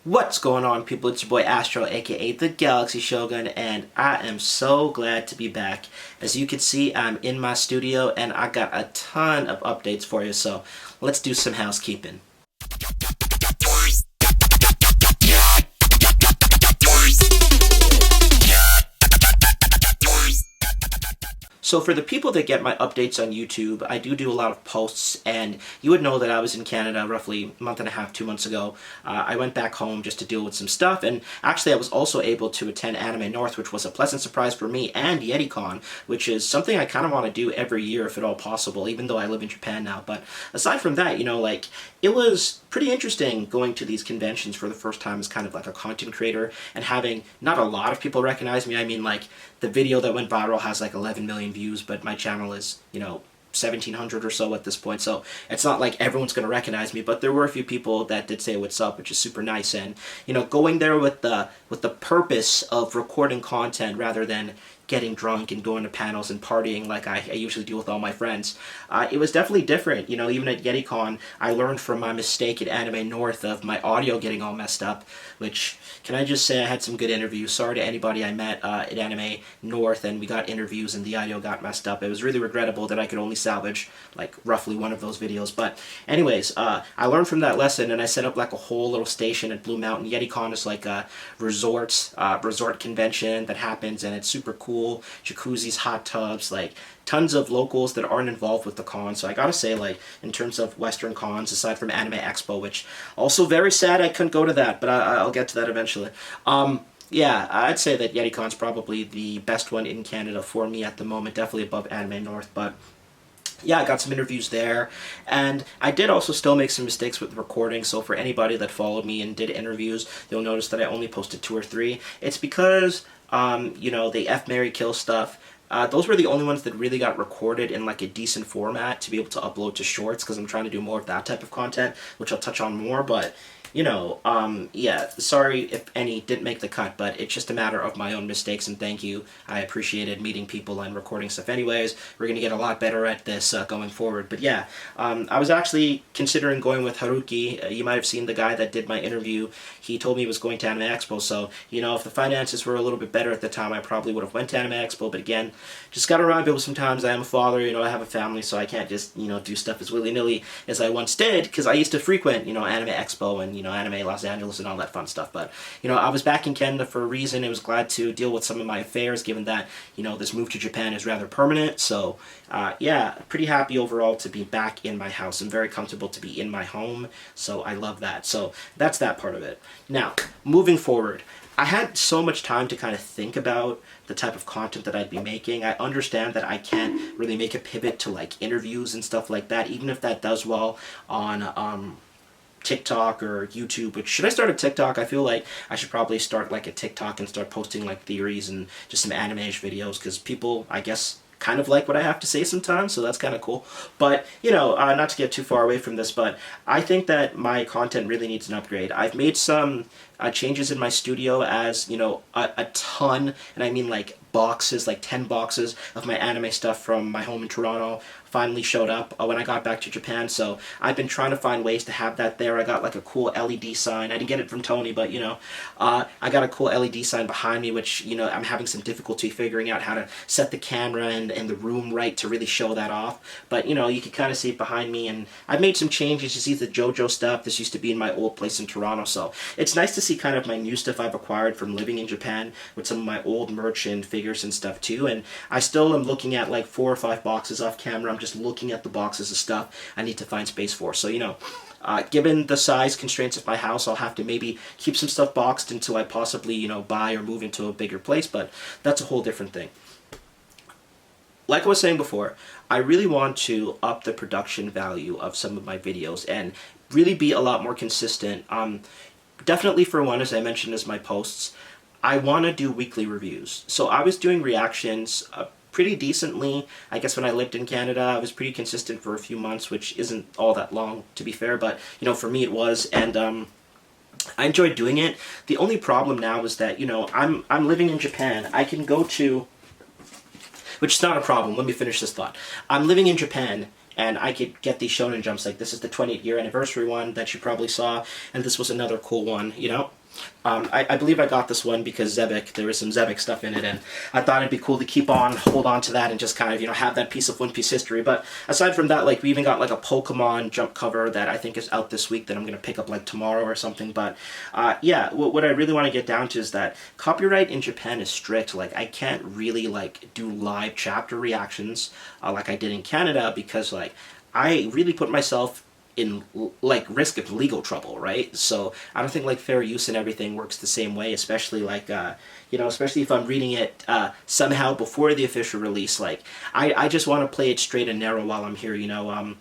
What's going on, people? It's your boy Astro, aka the Galaxy Shogun, and I am so glad to be back. As you can see, I'm in my studio and I got a ton of updates for you, so let's do some housekeeping. So for the people that get my updates on YouTube, I do a lot of posts, and you would know that I was in Canada roughly a month and a half, 2 months ago. I went back home just to deal with some stuff, and actually I was also able to attend Anime North, which was a pleasant surprise for me, and YetiCon, which is something I kind of want to do every year if at all possible, even though I live in Japan now. But aside from that, it was pretty interesting going to these conventions for the first time as kind of like a content creator and having not a lot of people recognize me. I mean, like, the video that went viral has like 11 million views, but my channel is, 1,700 or so at this point, so it's not like everyone's going to recognize me, but there were a few people that did say what's up, which is super nice. And going there with the purpose of recording content rather than getting drunk and going to panels and partying like I usually do with all my friends, it was definitely different. Even at YetiCon, I learned from my mistake at Anime North of my audio getting all messed up, which, can I just say, I had some good interviews. Sorry to anybody I met at Anime North and we got interviews and the audio got messed up. It was really regrettable that I could only salvage like roughly one of those videos. But anyways, I learned from that lesson and I set up like a whole little station at Blue Mountain. YetiCon is like a resort convention that happens, and it's super cool. Jacuzzis, hot tubs, like tons of locals that aren't involved with the con. So I gotta say, like, in terms of Western cons, aside from Anime Expo, which also very sad I couldn't go to that, but I'll get to that eventually. Yeah, I'd say that YetiCon's probably the best one in Canada for me at the moment, definitely above Anime North. But yeah, I got some interviews there, and I did also still make some mistakes with recording. So for anybody that followed me and did interviews, you'll notice that I only posted 2 or 3. It's because the F, Marry, Kill stuff, those were the only ones that really got recorded in like a decent format to be able to upload to shorts, because I'm trying to do more of that type of content, which I'll touch on more. But yeah, sorry if any didn't make the cut, but it's just a matter of my own mistakes, and thank you. I appreciated meeting people and recording stuff anyways. We're going to get a lot better at this going forward. But yeah, I was actually considering going with Haruki. You might have seen the guy that did my interview. He told me he was going to Anime Expo, so, if the finances were a little bit better at the time, I probably would have went to Anime Expo. But again, just got to remind people sometimes I am a father, I have a family, so I can't just, do stuff as willy-nilly as I once did, because I used to frequent, Anime Expo and, Anime Los Angeles and all that fun stuff. But, I was back in Canada for a reason. I was glad to deal with some of my affairs, given that, this move to Japan is rather permanent. So, yeah, pretty happy overall to be back in my house. I'm very comfortable to be in my home, so I love that. So, that's that part of it. Now, moving forward, I had so much time to kind of think about the type of content that I'd be making. I understand that I can't really make a pivot to, like, interviews and stuff like that, even if that does well on, TikTok or YouTube. But should I start a TikTok? I feel like I should probably start like a TikTok and start posting like theories and just some anime-ish videos, because people, I guess, kind of like what I have to say sometimes, so that's kind of cool. But, not to get too far away from this, but I think that my content really needs an upgrade. I've made some changes in my studio, as, a ton, and I mean like boxes, like 10 boxes of my anime stuff from my home in Toronto finally showed up when I got back to Japan. So I've been trying to find ways to have that there. I got like a cool LED sign. I didn't get it from Tony, but I got a cool LED sign behind me, which I'm having some difficulty figuring out how to set the camera and the room right to really show that off. But you can kind of see it behind me, and I've made some changes. You see the JoJo stuff. This used to be in my old place in Toronto, so it's nice to see kind of my new stuff I've acquired from living in Japan with some of my old merch and figures and stuff too. And I still am looking at like 4 or 5 boxes off camera. I'm just looking at the boxes of stuff I need to find space for. So, given the size constraints of my house, I'll have to maybe keep some stuff boxed until I possibly, buy or move into a bigger place, but that's a whole different thing. Like I was saying before, I really want to up the production value of some of my videos and really be a lot more consistent. Definitely, for one, as I mentioned as my posts, I want to do weekly reviews. So I was doing reactions pretty decently. I guess when I lived in Canada, I was pretty consistent for a few months, which isn't all that long, to be fair, but, for me it was, and I enjoyed doing it. The only problem now is that, I'm living in Japan. I can go to, which is not a problem, let me finish this thought. I'm living in Japan, and I could get these Shonen Jumps. Like, this is the 20th year anniversary one that you probably saw, and this was another cool one, you know? I believe I got this one because Zebek, there was some Zebek stuff in it, and I thought it'd be cool to hold on to that and just kind of, you know, have that piece of One Piece history. But aside from that, like, we even got like a Pokemon Jump cover that I think is out this week that I'm going to pick up like tomorrow or something. But yeah, what I really want to get down to is that copyright in Japan is strict. Like, I can't really like do live chapter reactions like I did in Canada, because like I really put myself in like risk of legal trouble, right? So I don't think like fair use and everything works the same way, especially like you know, especially if I'm reading it somehow before the official release. Like, I just want to play it straight and narrow while I'm here, you know.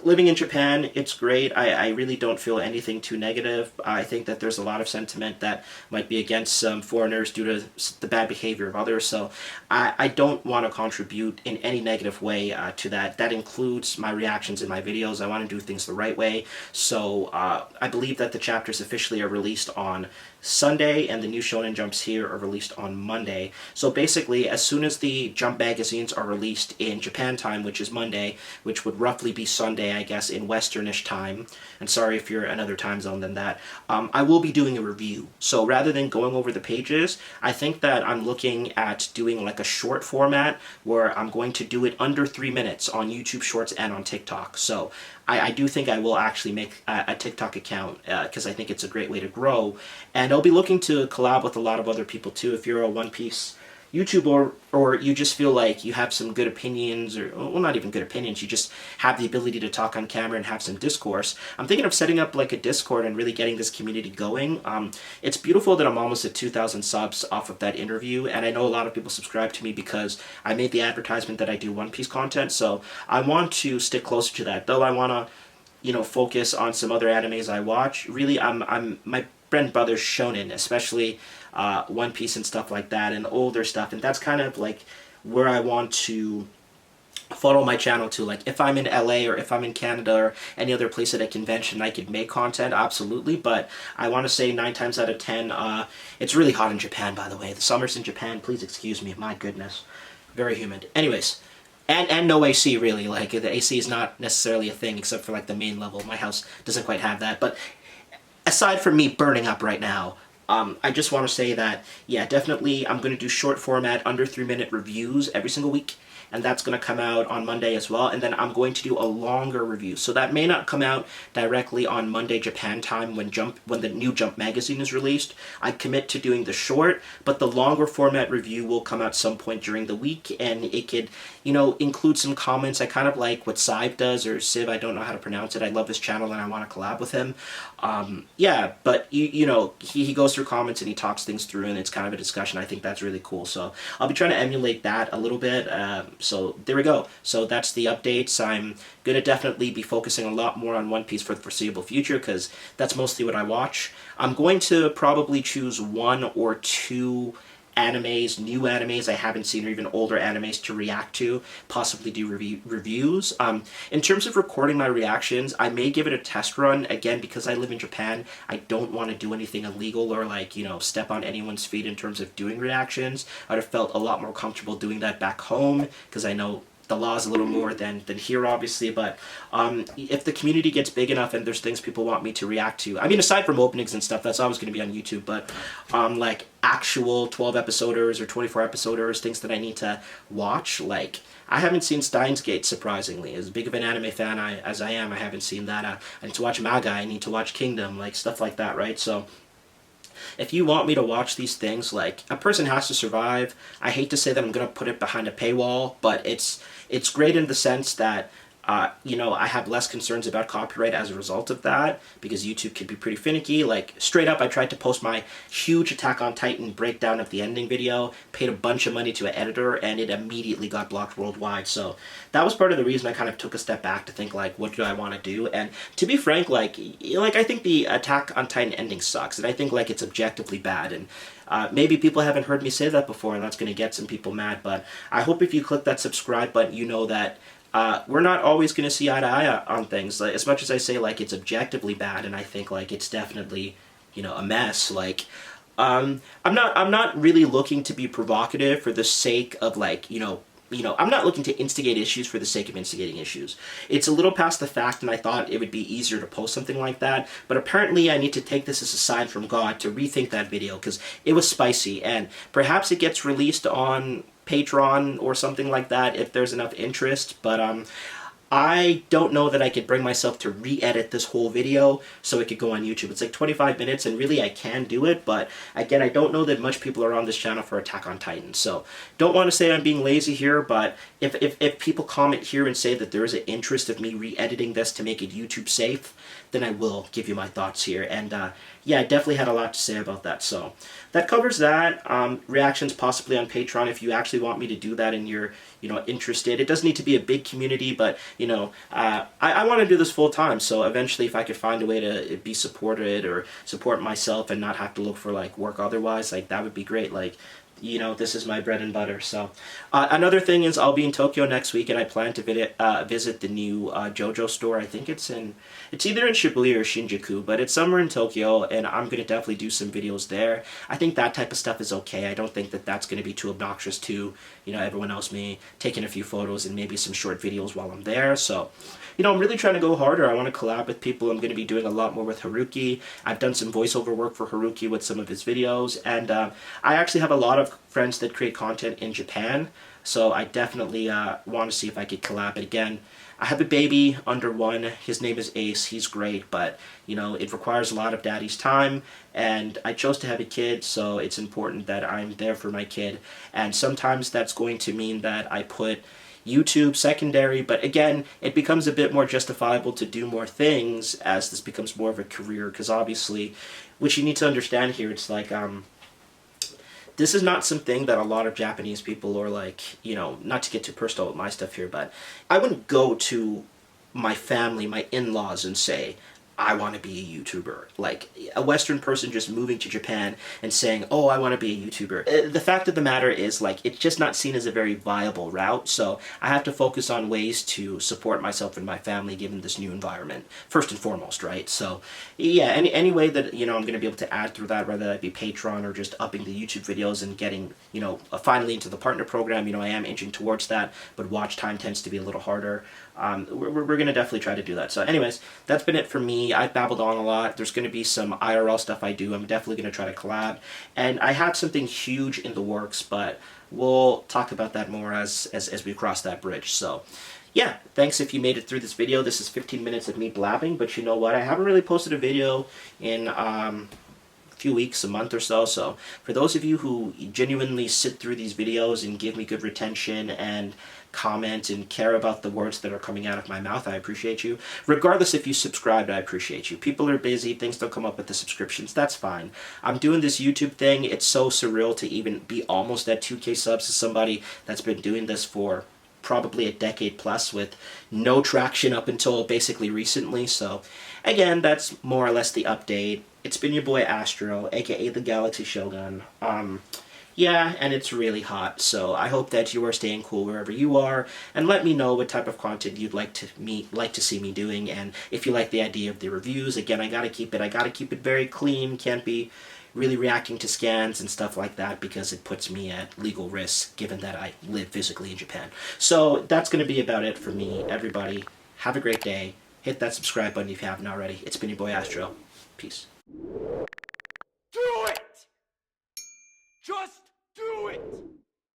Living in Japan, it's great. I really don't feel anything too negative. I think that there's a lot of sentiment that might be against some foreigners due to the bad behavior of others, so I don't want to contribute in any negative way to that. That includes my reactions in my videos. I want to do things the right way, so I believe that the chapters officially are released on Sunday, and the new Shonen Jumps here are released on Monday. So basically, as soon as the Jump magazines are released in Japan time, which is Monday, which would roughly be Sunday, I guess, in Westernish time, and sorry if you're another time zone than that, I will be doing a review. So rather than going over the pages, I think that I'm looking at doing like a short format where I'm going to do it under 3 minutes on YouTube Shorts and on TikTok. So I do think I will actually make a TikTok account because I think it's a great way to grow. And I'll be looking to collab with a lot of other people too. If you're a One Piece YouTuber, or you just feel like you have some good opinions, or, well, not even good opinions, you just have the ability to talk on camera and have some discourse, I'm thinking of setting up like a Discord and really getting this community going. It's beautiful that I'm almost at 2,000 subs off of that interview, and I know a lot of people subscribe to me because I made the advertisement that I do One Piece content, so I want to stick closer to that, though I want to, you know, focus on some other animes I watch. Really, my bread and butter's shonen, especially One Piece and stuff like that, and older stuff, and that's kind of like where I want to follow my channel to. Like, if I'm in LA or if I'm in Canada or any other place at a convention, I could make content, absolutely, but I want to say 9 times out of 10, it's really hot in Japan, by the way. The summers in Japan, please excuse me, my goodness, very humid. Anyways, and no AC, really. Like, the AC is not necessarily a thing except for like the main level. My house doesn't quite have that, but aside from me burning up right now, I just want to say that, yeah, definitely I'm going to do short format, under 3-minute reviews every single week, and that's going to come out on Monday as well, and then I'm going to do a longer review. So that may not come out directly on Monday Japan time when the new Jump magazine is released. I commit to doing the short, but the longer format review will come out some point during the week, and it could, you know, include some comments. I kind of like what Sive does, or Siv, I don't know how to pronounce it. I love his channel and I want to collab with him. Yeah, but you know, he goes through comments and he talks things through, and it's kind of a discussion. I think that's really cool. So I'll be trying to emulate that a little bit. So there we go. So that's the updates. I'm going to definitely be focusing a lot more on One Piece for the foreseeable future, because that's mostly what I watch. I'm going to probably choose 1 or 2 animes, new animes I haven't seen, or even older animes to react to, possibly do reviews. In terms of recording my reactions, I may give it a test run, again, because I live in Japan. I don't want to do anything illegal or, like, you know, step on anyone's feet in terms of doing reactions. I'd have felt a lot more comfortable doing that back home, because I know the law is a little more than here, obviously, but if the community gets big enough and there's things people want me to react to, I mean, aside from openings and stuff, that's always going to be on YouTube, but like actual 12 episoders or 24 episoders, things that I need to watch, like, I haven't seen Steins Gate, surprisingly. As big of an anime fan as I am, I haven't seen that. I need to watch Manga, I need to watch Kingdom, like, stuff like that, right? So if you want me to watch these things, like, a person has to survive. I hate to say that I'm going to put it behind a paywall, but it's great in the sense that, you know, I have less concerns about copyright as a result of that, because YouTube can be pretty finicky. Like, straight up, I tried to post my huge Attack on Titan breakdown of the ending video, paid a bunch of money to an editor, and it immediately got blocked worldwide. So that was part of the reason I kind of took a step back to think, like, what do I want to do? And to be frank, like I think the Attack on Titan ending sucks, and I think, like, it's objectively bad, and maybe people haven't heard me say that before, and that's going to get some people mad, but I hope if you click that subscribe button, you know that we're not always going to see eye to eye on things. Like, as much as I say, like, it's objectively bad, and I think, like, it's definitely, you know, a mess, like, I'm not really looking to be provocative for the sake of, like, you know, I'm not looking to instigate issues for the sake of instigating issues. It's a little past the fact, and I thought it would be easier to post something like that, but apparently I need to take this as a sign from God to rethink that video, because it was spicy, and perhaps it gets released on Patreon or something like that if there's enough interest, but I don't know that I could bring myself to re-edit this whole video so it could go on YouTube. It's like 25 minutes, and really I can do it, but again, I don't know that much people are on this channel for Attack on Titan. So don't want to say I'm being lazy here, but if people comment here and say that there is an interest of me re-editing this to make it YouTube safe, then I will give you my thoughts here. And yeah, I definitely had a lot to say about that. So that covers that. Reactions possibly on Patreon if you actually want me to do that and you're interested. It doesn't need to be a big community, but I want to do this full time. So eventually, if I could find a way to be supported or support myself and not have to look for like work otherwise, like that would be great. Like, this is my bread and butter. So another thing is I'll be in Tokyo next week, and I plan to visit the new JoJo store. I think it's either in Shibuya or Shinjuku, but it's somewhere in Tokyo, and I'm going to definitely do some videos there. I think that type of stuff is okay. I don't think that that's going to be too obnoxious to, everyone else. Me taking a few photos and maybe some short videos while I'm there. So, I'm really trying to go harder. I want to collab with people. I'm going to be doing a lot more with Haruki. I've done some voiceover work for Haruki with some of his videos, and I actually have a lot of friends that create content in Japan, so I definitely want to see if I could collab. But again, I have a baby under 1. His name is Ace. He's great, but it requires a lot of daddy's time, and I chose to have a kid, so it's important that I'm there for my kid. And sometimes that's going to mean that I put YouTube secondary, but again, it becomes a bit more justifiable to do more things as this becomes more of a career, because obviously, which you need to understand here, it's like, this is not something that a lot of Japanese people, or like, not to get too personal with my stuff here, but I wouldn't go to my family, my in-laws, and say, I want to be a YouTuber. Like, a Western person just moving to Japan and saying, oh, I want to be a YouTuber. The fact of the matter is, like, it's just not seen as a very viable route, so I have to focus on ways to support myself and my family given this new environment, first and foremost, right? So, yeah, any way that, I'm going to be able to add through that, whether that be Patreon or just upping the YouTube videos and getting, finally into the partner program, I am inching towards that, but watch time tends to be a little harder. We're going to definitely try to do that. So anyways, that's been it for me. I've babbled on a lot. There's going to be some IRL stuff I do. I'm definitely going to try to collab. And I have something huge in the works, but we'll talk about that more as we cross that bridge. So yeah, thanks if you made it through this video. This is 15 minutes of me blabbing, but you know what? I haven't really posted a video in few weeks, a month or so. So for those of you who genuinely sit through these videos and give me good retention and comment and care about the words that are coming out of my mouth, I appreciate you. Regardless if you subscribed, I appreciate you. People are busy, things don't come up with the subscriptions, that's fine. I'm doing this YouTube thing. It's so surreal to even be almost at 2K subs as somebody that's been doing this for probably a decade plus with no traction up until basically recently. So again, that's more or less the update. It's been your boy Astro, aka the Galaxy Shogun. Yeah, and it's really hot, so I hope that you are staying cool wherever you are, and let me know what type of content you'd like to see me doing, and if you like the idea of the reviews. Again, I gotta keep it very clean. Can't be really reacting to scans and stuff like that because it puts me at legal risk given that I live physically in Japan. So that's gonna be about it for me, everybody. Have a great day. Hit that subscribe button if you haven't already. It's been your boy Astro. Peace. Do it! Just do it!